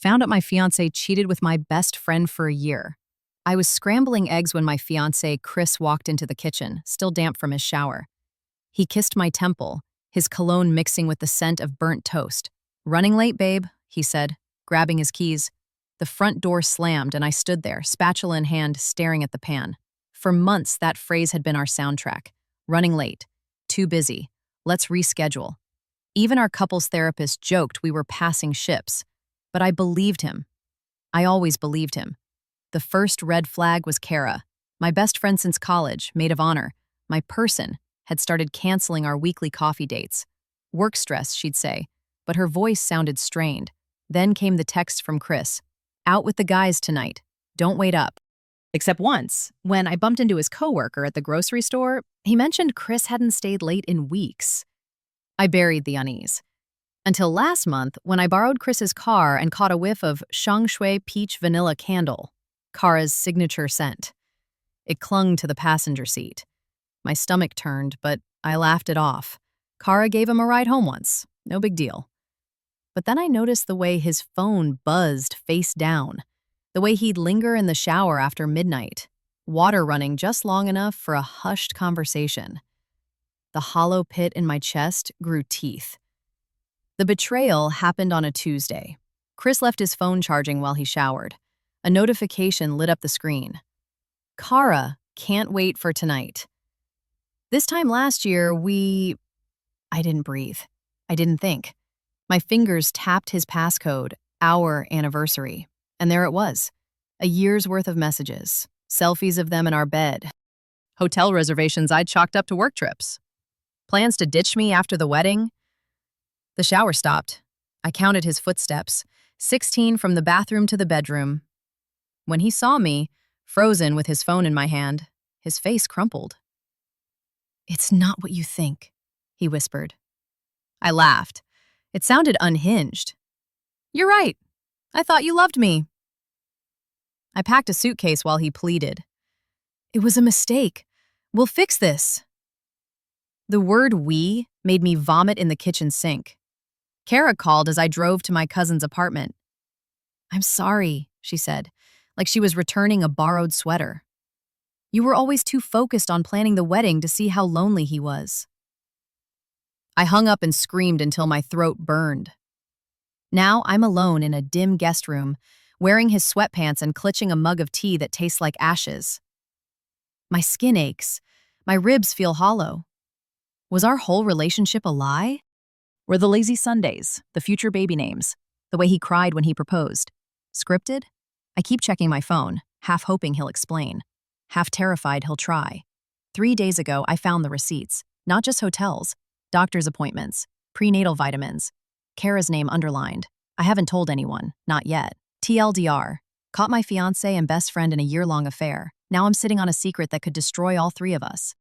Found out my fiancé cheated with my best friend for a year. I was scrambling eggs when my fiancé, Chris, walked into the kitchen, still damp from his shower. He kissed my temple, his cologne mixing with the scent of burnt toast. "Running late, babe," he said, grabbing his keys. The front door slammed and I stood there, spatula in hand, staring at the pan. For months, that phrase had been our soundtrack. Running late. Too busy. Let's reschedule. Even our couples therapist joked we were passing ships. But I believed him. I always believed him. The first red flag was Kara, my best friend since college, maid of honor. My person had started canceling our weekly coffee dates. Work stress, she'd say, but her voice sounded strained. Then came the text from Chris. "Out with the guys tonight. Don't wait up." Except once, when I bumped into his coworker at the grocery store, he mentioned Chris hadn't stayed late in weeks. I buried the unease. Until last month, when I borrowed Chris's car and caught a whiff of Shang Shui Peach Vanilla Candle, Kara's signature scent. It clung to the passenger seat. My stomach turned, but I laughed it off. Kara gave him a ride home once. No big deal. But then I noticed the way his phone buzzed face down, the way he'd linger in the shower after midnight, water running just long enough for a hushed conversation. The hollow pit in my chest grew teeth. The betrayal happened on a Tuesday. Chris left his phone charging while he showered. A notification lit up the screen. "Kara, can't wait for tonight." This time last year, I didn't breathe. I didn't think. My fingers tapped his passcode, our anniversary. And there it was. A year's worth of messages. Selfies of them in our bed. Hotel reservations I'd chalked up to work trips. Plans to ditch me after the wedding. The shower stopped. I counted his footsteps, 16 from the bathroom to the bedroom. When he saw me, frozen with his phone in my hand, his face crumpled. "It's not what you think," he whispered. I laughed. It sounded unhinged. "You're right. I thought you loved me." I packed a suitcase while he pleaded. "It was a mistake. We'll fix this." The word "we" made me vomit in the kitchen sink. Kara called as I drove to my cousin's apartment. "I'm sorry," she said, like she was returning a borrowed sweater. "You were always too focused on planning the wedding to see how lonely he was." I hung up and screamed until my throat burned. Now I'm alone in a dim guest room, wearing his sweatpants and clutching a mug of tea that tastes like ashes. My skin aches. My ribs feel hollow. Was our whole relationship a lie? Were the lazy Sundays, the future baby names, the way he cried when he proposed, scripted? I keep checking my phone, half hoping he'll explain, half terrified he'll try. 3 days ago, I found the receipts, not just hotels, doctor's appointments, prenatal vitamins, Kara's name underlined. I haven't told anyone, not yet. TLDR, caught my fiancé and best friend in a year-long affair. Now I'm sitting on a secret that could destroy all 3 of us.